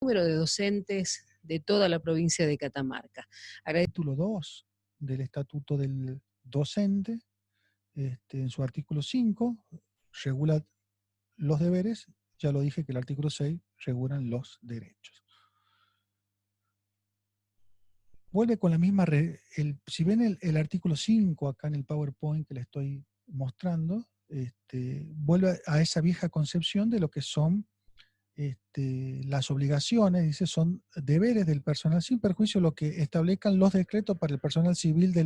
número de docentes de toda la provincia de Catamarca. Título 2 del Estatuto del Docente, en su artículo 5, regula los deberes. Ya lo dije que el artículo 6 regula los derechos. Vuelve con la misma, si ven el artículo 5 acá en el PowerPoint que le estoy mostrando, vuelve a esa vieja concepción de lo que son las obligaciones, dice, son deberes del personal sin perjuicio de lo que establezcan los decretos para el personal civil de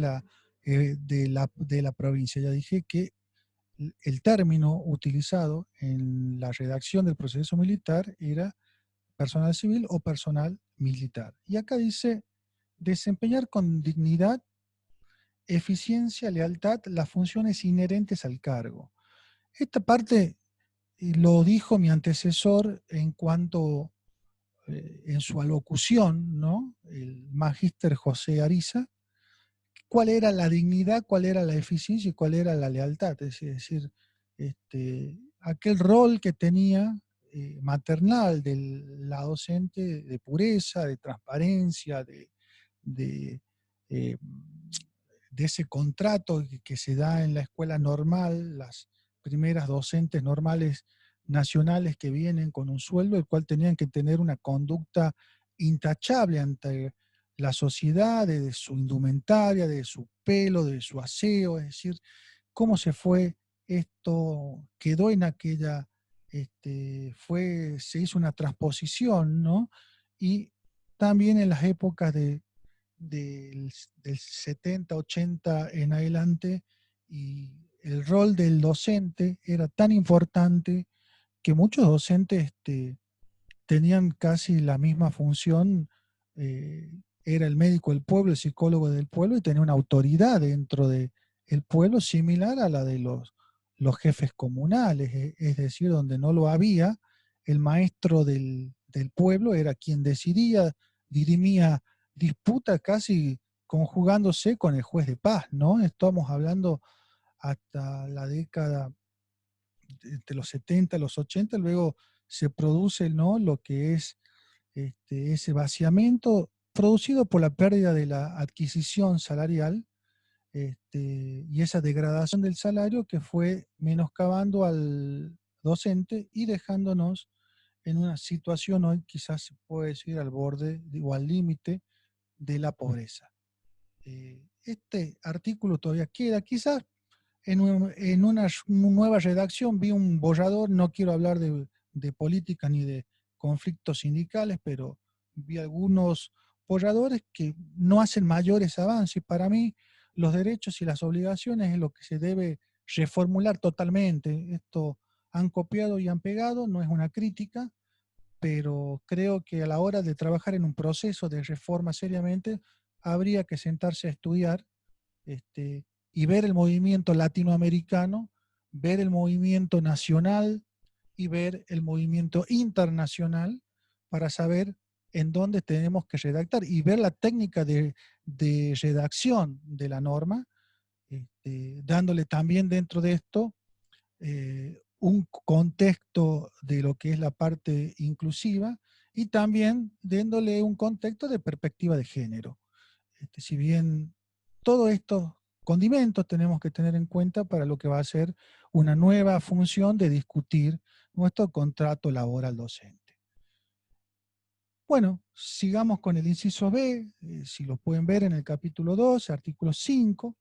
la provincia. Ya dije que el término utilizado en la redacción del proceso militar era personal civil o personal militar. Y acá dice, desempeñar con dignidad, eficiencia, lealtad, las funciones inherentes al cargo. Esta parte lo dijo mi antecesor en cuanto, en su alocución, ¿no? El magíster José Ariza, cuál era la dignidad, cuál era la eficiencia y cuál era la lealtad. Es decir, aquel rol que tenía maternal de la docente, de pureza, de transparencia, de, eh, de ese contrato que se da en la escuela normal, las primeras docentes normales nacionales que vienen con un sueldo, el cual tenían que tener una conducta intachable ante la sociedad, de su indumentaria, de su pelo, de su aseo, es decir, cómo se fue esto, quedó en aquella, se hizo una transposición, ¿no? Y también en las épocas del 70, 80 en adelante, y el rol del docente era tan importante que muchos docentes tenían casi la misma función. Era el médico del pueblo, el psicólogo del pueblo, y tenía una autoridad dentro del pueblo similar a la de los jefes comunales, es decir, donde no lo había, el maestro del pueblo era quien decidía, dirimía disputa casi conjugándose con el juez de paz, ¿no? Estamos hablando hasta la década entre los 70 y los 80, luego se produce, ¿no?, lo que es ese vaciamiento producido por la pérdida de la adquisición salarial, y esa degradación del salario que fue menoscabando al docente y dejándonos en una situación hoy, quizás se puede decir, al borde o al límite de la pobreza. Este artículo todavía queda, quizás en una nueva redacción vi un borrador, no quiero hablar de política ni de conflictos sindicales, pero vi algunos borradores que no hacen mayores avances. Para mí, los derechos y las obligaciones es lo que se debe reformular totalmente. Esto han copiado y han pegado, no es una crítica, pero creo que a la hora de trabajar en un proceso de reforma seriamente, habría que sentarse a estudiar, este, y ver el movimiento latinoamericano, ver el movimiento nacional y ver el movimiento internacional para saber en dónde tenemos que redactar y ver la técnica de redacción de la norma, dándole también dentro de esto un contexto de lo que es la parte inclusiva y también dándole un contexto de perspectiva de género. Si bien todos estos condimentos tenemos que tener en cuenta para lo que va a ser una nueva función de discutir nuestro contrato laboral docente. Bueno, sigamos con el inciso B, si lo pueden ver en el capítulo 2, artículo 5.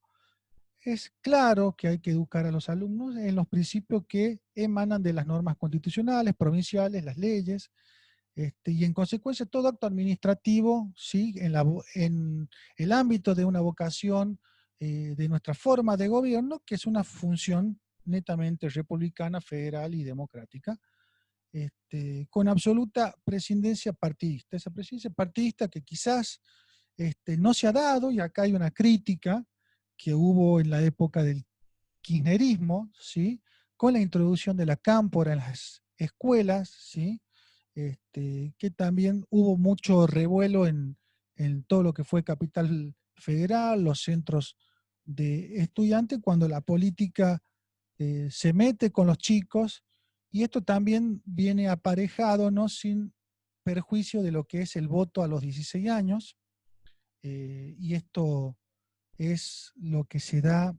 Es claro que hay que educar a los alumnos en los principios que emanan de las normas constitucionales, provinciales, las leyes, y en consecuencia todo acto administrativo, ¿sí?, en el ámbito de una vocación de nuestra forma de gobierno, que es una función netamente republicana, federal y democrática, con absoluta prescindencia partidista. Esa prescindencia partidista que quizás no se ha dado, y acá hay una crítica que hubo en la época del kirchnerismo, ¿sí?, con la introducción de la cámpora en las escuelas, ¿sí?, que también hubo mucho revuelo en todo lo que fue Capital Federal, los centros de estudiantes, cuando la política se mete con los chicos, y esto también viene aparejado, ¿no?, sin perjuicio de lo que es el voto a los 16 años, y esto es lo que se da,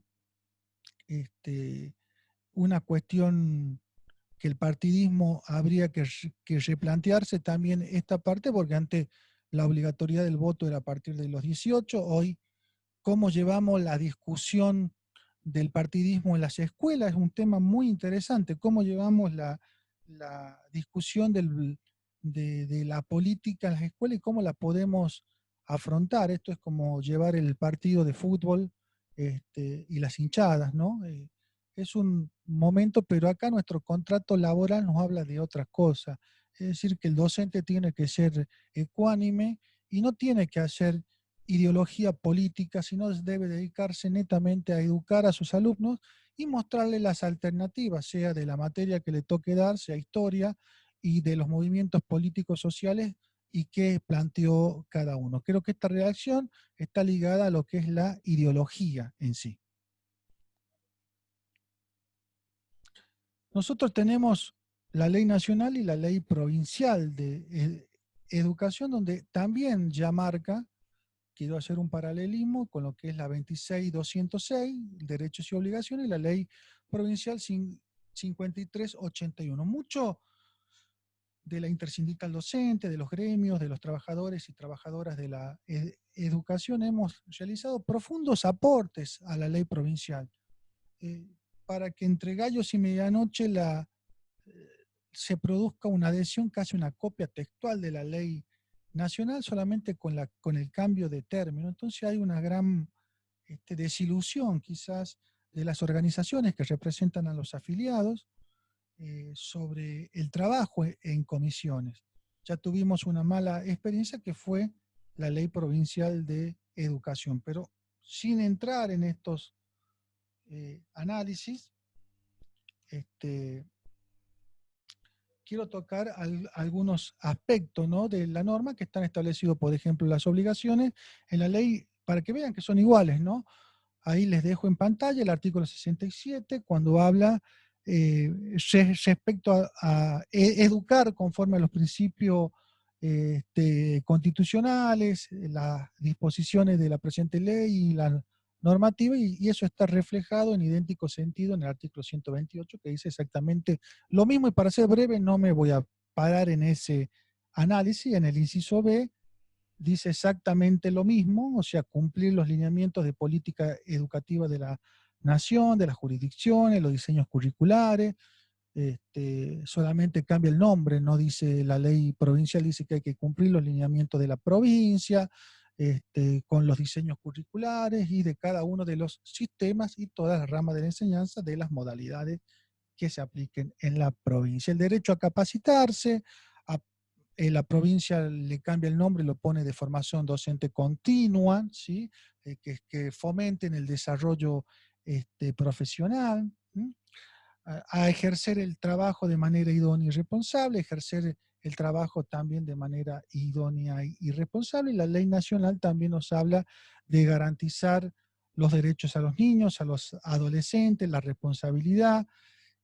una cuestión que el partidismo habría que replantearse también esta parte, porque antes la obligatoriedad del voto era a partir de los 18, hoy cómo llevamos la discusión del partidismo en las escuelas es un tema muy interesante, cómo llevamos la discusión de la política en las escuelas y cómo la podemos afrontar. Esto es como llevar el partido de fútbol, y las hinchadas, ¿no? Es un momento, pero acá nuestro contrato laboral nos habla de otras cosas. Es decir, que el docente tiene que ser ecuánime y no tiene que hacer ideología política, sino debe dedicarse netamente a educar a sus alumnos y mostrarles las alternativas, sea de la materia que le toque dar, sea historia, y de los movimientos políticos sociales y qué planteó cada uno. Creo que esta reacción está ligada a lo que es la ideología en sí. Nosotros tenemos la ley nacional y la ley provincial de educación, donde también ya marca, quiero hacer un paralelismo con lo que es la 26.206, derechos y obligaciones, y la ley provincial 53.81. Mucho de la intersindical docente, de los gremios, de los trabajadores y trabajadoras de la educación, hemos realizado profundos aportes a la ley provincial, eh, para que entre gallos y medianoche eh, se produzca una adhesión, casi una copia textual de la ley nacional, solamente con el cambio de término. Entonces hay una gran desilusión quizás de las organizaciones que representan a los afiliados, sobre el trabajo en comisiones. Ya tuvimos una mala experiencia que fue la ley provincial de educación, pero sin entrar en estos análisis, este, quiero tocar algunos aspectos, ¿no?, de la norma que están establecidos, por ejemplo, las obligaciones en la ley, para que vean que son iguales, ¿no? Ahí les dejo en pantalla el artículo 67, cuando habla, respecto a educar conforme a los principios constitucionales, las disposiciones de la presente ley y la normativa, y eso está reflejado en idéntico sentido en el artículo 128, que dice exactamente lo mismo. Y para ser breve, no me voy a parar en ese análisis. En el inciso B dice exactamente lo mismo, o sea, cumplir los lineamientos de política educativa de la nación, de las jurisdicciones, los diseños curriculares. Solamente cambia el nombre, no dice la ley provincial, dice que hay que cumplir los lineamientos de la provincia, con los diseños curriculares y de cada uno de los sistemas y todas las ramas de la enseñanza, de las modalidades que se apliquen en la provincia. El derecho a capacitarse, a la provincia le cambia el nombre, lo pone de formación docente continua, ¿sí? Que fomenten el desarrollo profesional, ¿sí? A ejercer el trabajo de manera idónea y responsable, ejercer el trabajo también de manera idónea y responsable. Y la ley nacional también nos habla de garantizar los derechos a los niños, a los adolescentes, la responsabilidad,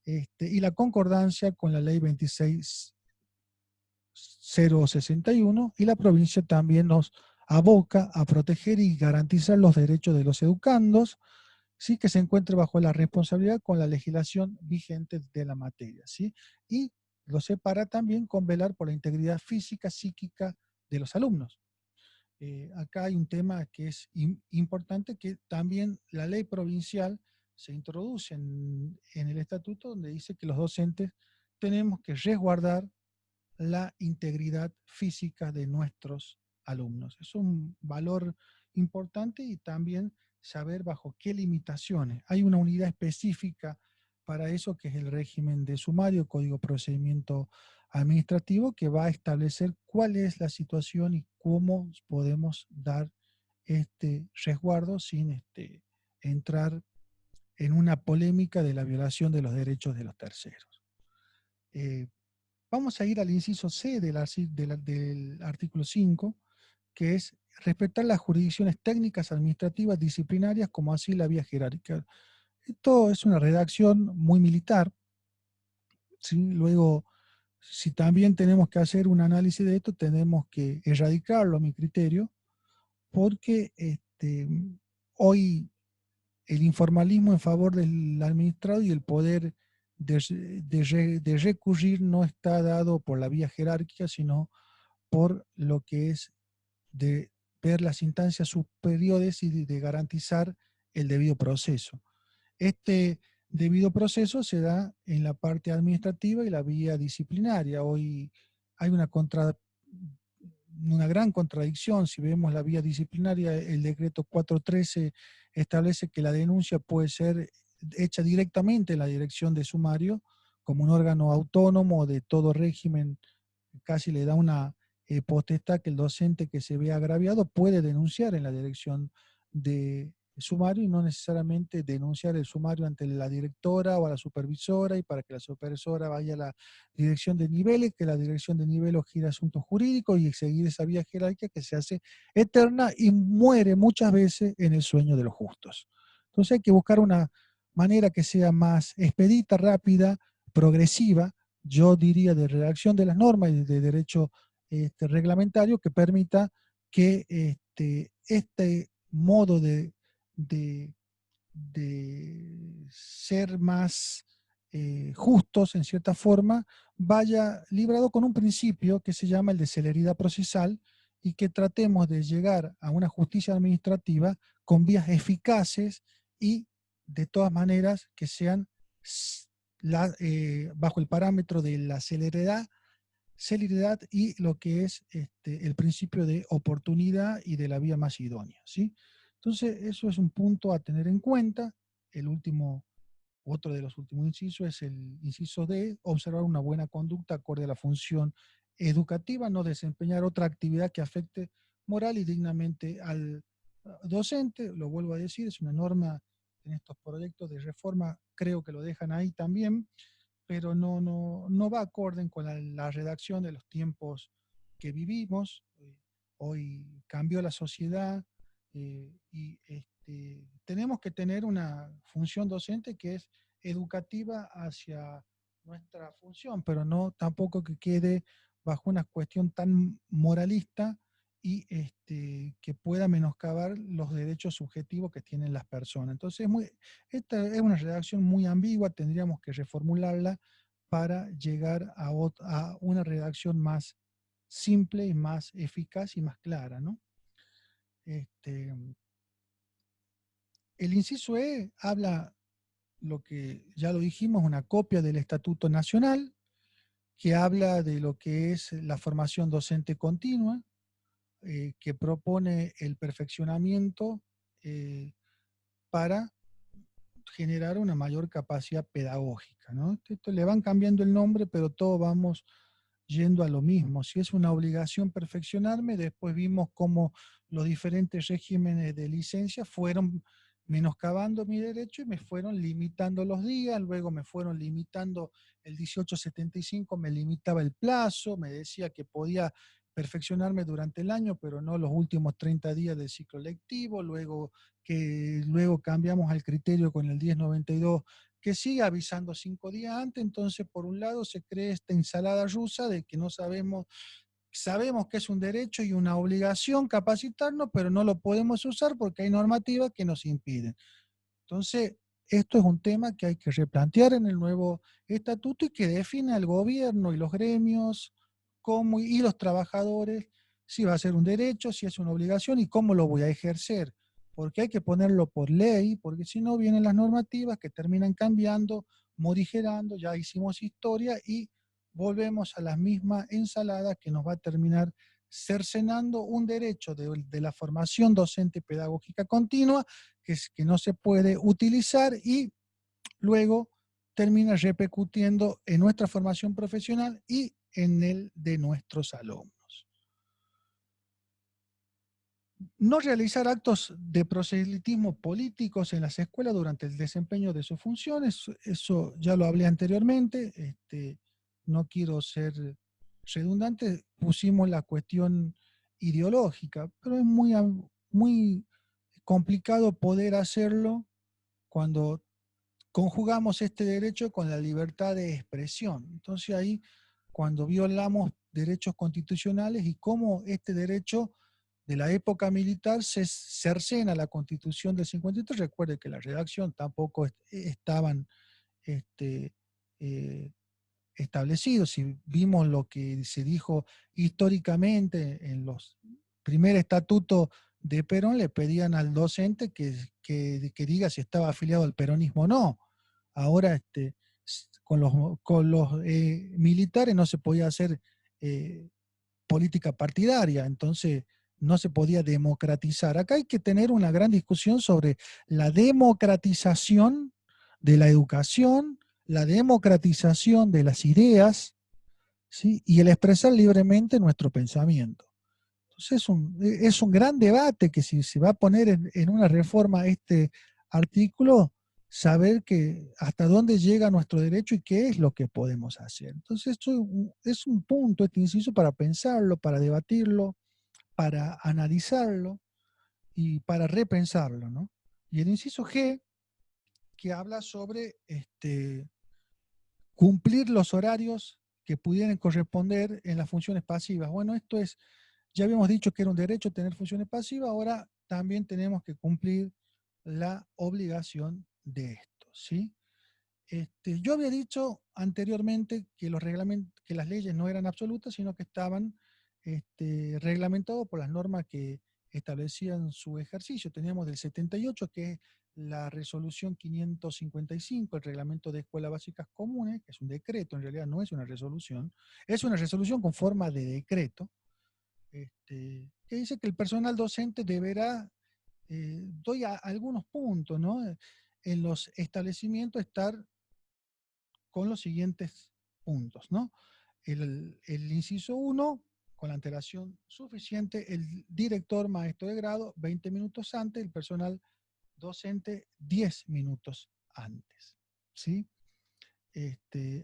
y la concordancia con la ley 26.061, y la provincia también nos aboca a proteger y garantizar los derechos de los educandos, ¿sí?, que se encuentre bajo la responsabilidad con la legislación vigente de la materia, ¿sí? Y lo separa también con velar por la integridad física, psíquica de los alumnos. Acá hay un tema que es importante, que también la ley provincial se introduce en el estatuto, donde dice que los docentes tenemos que resguardar la integridad física de nuestros alumnos. Es un valor importante, y también saber bajo qué limitaciones. Hay una unidad específica para eso, que es el régimen de sumario, Código de Procedimiento Administrativo, que va a establecer cuál es la situación y cómo podemos dar este resguardo sin entrar en una polémica de la violación de los derechos de los terceros. Vamos a ir al inciso C del artículo 5, que es respetar las jurisdicciones técnicas, administrativas, disciplinarias, como así la vía jerárquica. Esto es una redacción muy militar, ¿sí? Luego si también tenemos que hacer un análisis de esto, tenemos que erradicarlo, a mi criterio, porque hoy el informalismo en favor del administrado y el poder de recurrir no está dado por la vía jerárquica, sino por lo que es de ver las instancias superiores y de garantizar el debido proceso. Este debido proceso se da en la parte administrativa y la vía disciplinaria. Hoy hay una gran contradicción. Si vemos la vía disciplinaria, el decreto 413 establece que la denuncia puede ser hecha directamente en la dirección de sumario, como un órgano autónomo de todo régimen. Casi le da una potestad que el docente que se vea agraviado puede denunciar en la dirección de sumario y no necesariamente denunciar el sumario ante la directora o a la supervisora, y para que la supervisora vaya a la dirección de niveles, que la dirección de niveles gira asuntos jurídicos y seguir esa vía jerárquica que se hace eterna y muere muchas veces en el sueño de los justos. Entonces hay que buscar una manera que sea más expedita, rápida, progresiva, yo diría de redacción de las normas y de derecho reglamentario, que permita que este modo de, de ser más justos en cierta forma vaya librado con un principio que se llama el de celeridad procesal, y que tratemos de llegar a una justicia administrativa con vías eficaces y de todas maneras que sean bajo el parámetro de la celeridad y lo que es el principio de oportunidad y de la vía más idónea, ¿sí? Entonces, eso es un punto a tener en cuenta. El último, otro de los últimos incisos es el inciso D, observar una buena conducta acorde a la función educativa, no desempeñar otra actividad que afecte moral y dignamente al docente. Lo vuelvo a decir, es una norma en estos proyectos de reforma, creo que lo dejan ahí también, pero no va acorde con la redacción de los tiempos que vivimos. Hoy cambió la sociedad y tenemos que tener una función docente que es educativa hacia nuestra función, pero no tampoco que quede bajo una cuestión tan moralista y que pueda menoscabar los derechos subjetivos que tienen las personas. Entonces, esta es una redacción muy ambigua, tendríamos que reformularla para llegar a una redacción más simple y más eficaz y más clara, ¿no? Este, el inciso E habla, lo que ya lo dijimos, una copia del Estatuto Nacional, que habla de lo que es la formación docente continua, que propone el perfeccionamiento para generar una mayor capacidad pedagógica, ¿no? Esto le van cambiando el nombre, pero todos vamos yendo a lo mismo. Si es una obligación perfeccionarme, después vimos cómo los diferentes regímenes de licencia fueron menoscabando mi derecho y me fueron limitando los días, luego me fueron limitando el 1875, me limitaba el plazo, me decía que podía perfeccionarme durante el año, pero no los últimos 30 días del ciclo lectivo, luego cambiamos al criterio con el 1092 que sigue avisando 5 días antes. Entonces, por un lado, se cree esta ensalada rusa de que no sabemos que es un derecho y una obligación capacitarnos, pero no lo podemos usar porque hay normativas que nos impiden. Entonces, esto es un tema que hay que replantear en el nuevo estatuto y que define al gobierno y los gremios y los trabajadores si va a ser un derecho, si es una obligación y cómo lo voy a ejercer. Porque hay que ponerlo por ley, porque si no vienen las normativas que terminan cambiando, morigerando, ya hicimos historia y volvemos a la misma ensalada que nos va a terminar cercenando un derecho de la formación docente pedagógica continua que no se puede utilizar y luego termina repercutiendo en nuestra formación profesional y en el de nuestros alumnos. No realizar actos de proselitismo políticos en las escuelas durante el desempeño de sus funciones, eso ya lo hablé anteriormente, no quiero ser redundante, pusimos la cuestión ideológica, pero es muy complicado poder hacerlo cuando conjugamos este derecho con la libertad de expresión. Entonces ahí cuando violamos derechos constitucionales y cómo este derecho de la época militar se cercena la Constitución del 53. Recuerde que la redacción tampoco estaban este, eh, establecidos. Si vimos lo que se dijo históricamente en los primer estatutos de Perón, le pedían al docente que diga si estaba afiliado al peronismo o no. Ahora con los militares no se podía hacer eh, política partidaria, entonces no se podía democratizar. Acá hay que tener una gran discusión sobre la democratización de la educación, la democratización de las ideas, ¿sí? Y el expresar libremente nuestro pensamiento. Entonces es un gran debate que si se va a poner en una reforma este artículo, saber que hasta dónde llega nuestro derecho y qué es lo que podemos hacer. Entonces esto es un punto, este inciso, para pensarlo, para debatirlo, para analizarlo y para repensarlo, ¿no? Y el inciso G, que habla sobre cumplir los horarios que pudieran corresponder en las funciones pasivas. Bueno, ya habíamos dicho que era un derecho tener funciones pasivas, ahora también tenemos que cumplir la obligación de esto, ¿sí? Yo había dicho anteriormente que que las leyes no eran absolutas, sino que estaban reglamentados por las normas que establecían su ejercicio. Teníamos del 78, que es la resolución 555, el reglamento de escuelas básicas comunes, que es un decreto, en realidad no es una resolución con forma de decreto, que dice que el personal docente deberá, doy algunos puntos, ¿no? En los establecimientos estar con los siguientes puntos, ¿no? El inciso 1, con la antelación suficiente, el director maestro de grado 20 minutos antes, el personal docente 10 minutos antes, ¿sí?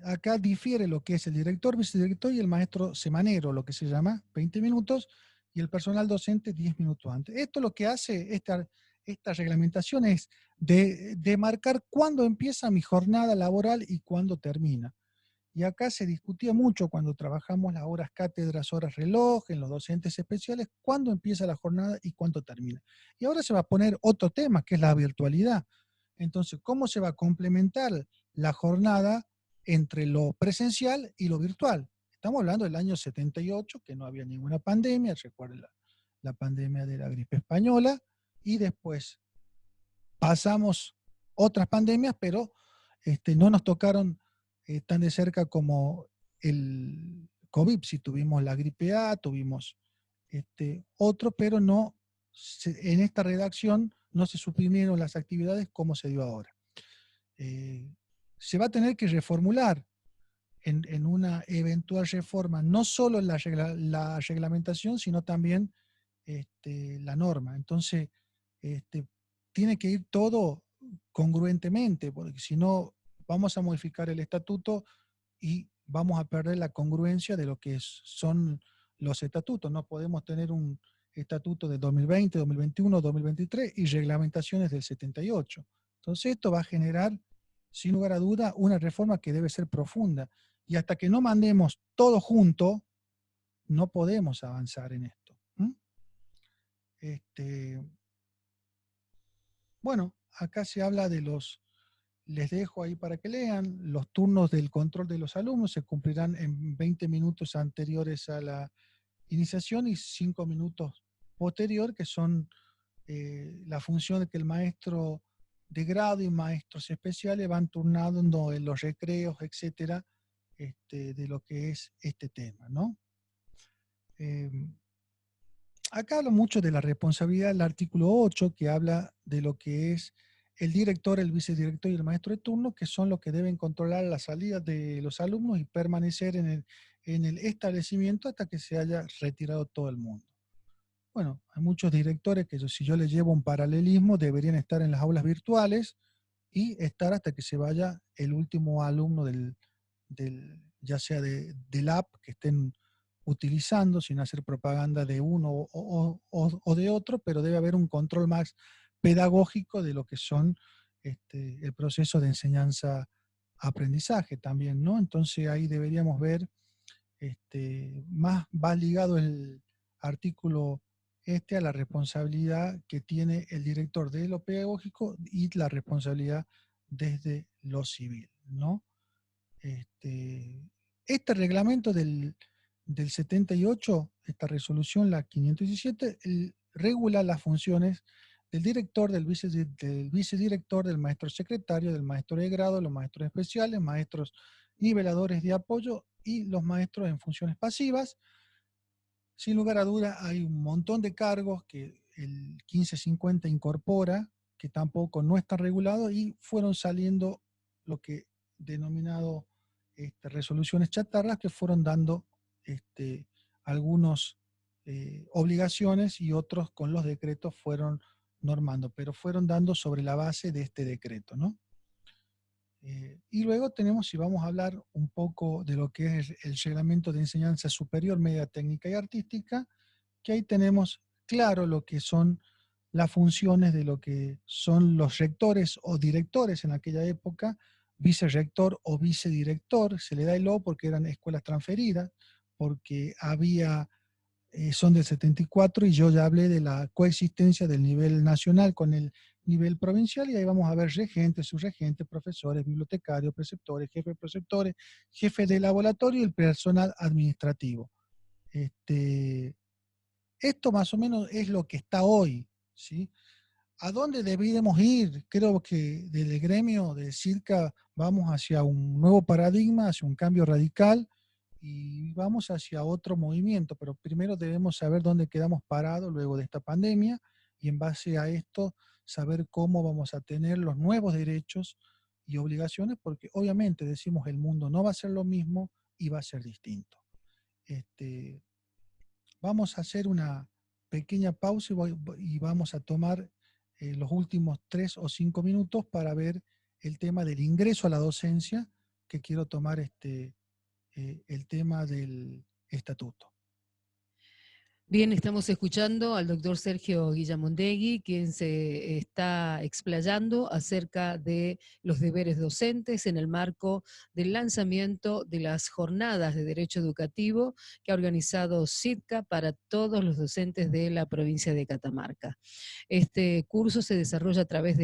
Acá difiere lo que es el director, vicedirector y el maestro semanero, lo que se llama 20 minutos, y el personal docente 10 minutos antes. Esto lo que hace esta reglamentación es de marcar cuándo empieza mi jornada laboral y cuándo termina. Y acá se discutía mucho cuando trabajamos las horas cátedras, horas reloj, en los docentes especiales, cuándo empieza la jornada y cuándo termina. Y ahora se va a poner otro tema, que es la virtualidad. Entonces, ¿cómo se va a complementar la jornada entre lo presencial y lo virtual? Estamos hablando del año 78, que no había ninguna pandemia, recuerden la pandemia de la gripe española, y después pasamos otras pandemias, pero no nos tocaron tan de cerca como el COVID. Sí tuvimos la gripe A, tuvimos otro, pero en esta redacción no se suprimieron las actividades como se dio ahora. Se va a tener que reformular en una eventual reforma, no solo la reglamentación, sino también la norma. Entonces, tiene que ir todo congruentemente, porque si no, vamos a modificar el estatuto y vamos a perder la congruencia de lo que son los estatutos. No podemos tener un estatuto de 2020, 2021, 2023 y reglamentaciones del 78. Entonces, esto va a generar, sin lugar a duda, una reforma que debe ser profunda. Y hasta que no mandemos todo junto, no podemos avanzar en esto. Bueno, acá se habla les dejo ahí para que lean, los turnos del control de los alumnos se cumplirán en 20 minutos anteriores a la iniciación y 5 minutos posterior, que son la función de que el maestro de grado y maestros especiales van turnando en los recreos, etcétera, de lo que es este tema, ¿no? Acá habla mucho de la responsabilidad del artículo 8, que habla de lo que es el director, el vicedirector y el maestro de turno, que son los que deben controlar la salida de los alumnos y permanecer en el establecimiento hasta que se haya retirado todo el mundo. Bueno, hay muchos directores que si yo les llevo un paralelismo, deberían estar en las aulas virtuales y estar hasta que se vaya el último alumno ya sea del app que estén utilizando, sin hacer propaganda de uno o de otro, pero debe haber un control más pedagógico de lo que son el proceso de enseñanza-aprendizaje también, ¿no? Entonces ahí deberíamos ver más va ligado el artículo a la responsabilidad que tiene el director de lo pedagógico y la responsabilidad desde lo civil, ¿no? Este, este reglamento del 78, esta resolución, la 517, regula las funciones del director, del vicedirector, del maestro secretario, del maestro de grado, los maestros especiales, maestros niveladores de apoyo y los maestros en funciones pasivas. Sin lugar a duda, hay un montón de cargos que el 1550 incorpora, que tampoco no están regulados y fueron saliendo lo que denominado resoluciones chatarras, que fueron dando algunas obligaciones y otros con los decretos fueron normando, pero fueron dando sobre la base de este decreto, ¿no? Y luego tenemos, si vamos a hablar un poco de lo que es el reglamento de enseñanza superior, media técnica y artística, que ahí tenemos claro lo que son las funciones de lo que son los rectores o directores en aquella época, vicerrector o vicedirector, se le da el O porque eran escuelas transferidas, porque son del 74 y yo ya hablé de la coexistencia del nivel nacional con el nivel provincial y ahí vamos a ver regentes, subregentes, profesores, bibliotecarios, preceptores, jefes de preceptores, jefes de laboratorio y el personal administrativo. Esto más o menos es lo que está hoy, ¿sí? ¿A dónde deberíamos ir? Creo que desde el gremio de CIRCA vamos hacia un nuevo paradigma, hacia un cambio radical y vamos hacia otro movimiento, pero primero debemos saber dónde quedamos parados luego de esta pandemia y en base a esto saber cómo vamos a tener los nuevos derechos y obligaciones, porque obviamente decimos el mundo no va a ser lo mismo y va a ser distinto. Vamos a hacer una pequeña pausa y vamos a tomar los últimos 3 o 5 minutos para ver el tema del ingreso a la docencia, que quiero tomar el tema del estatuto. Bien, estamos escuchando al doctor Sergio Guillamondegui, quien se está explayando acerca de los deberes docentes en el marco del lanzamiento de las jornadas de derecho educativo que ha organizado CIDCA para todos los docentes de la provincia de Catamarca. Este curso se desarrolla a través de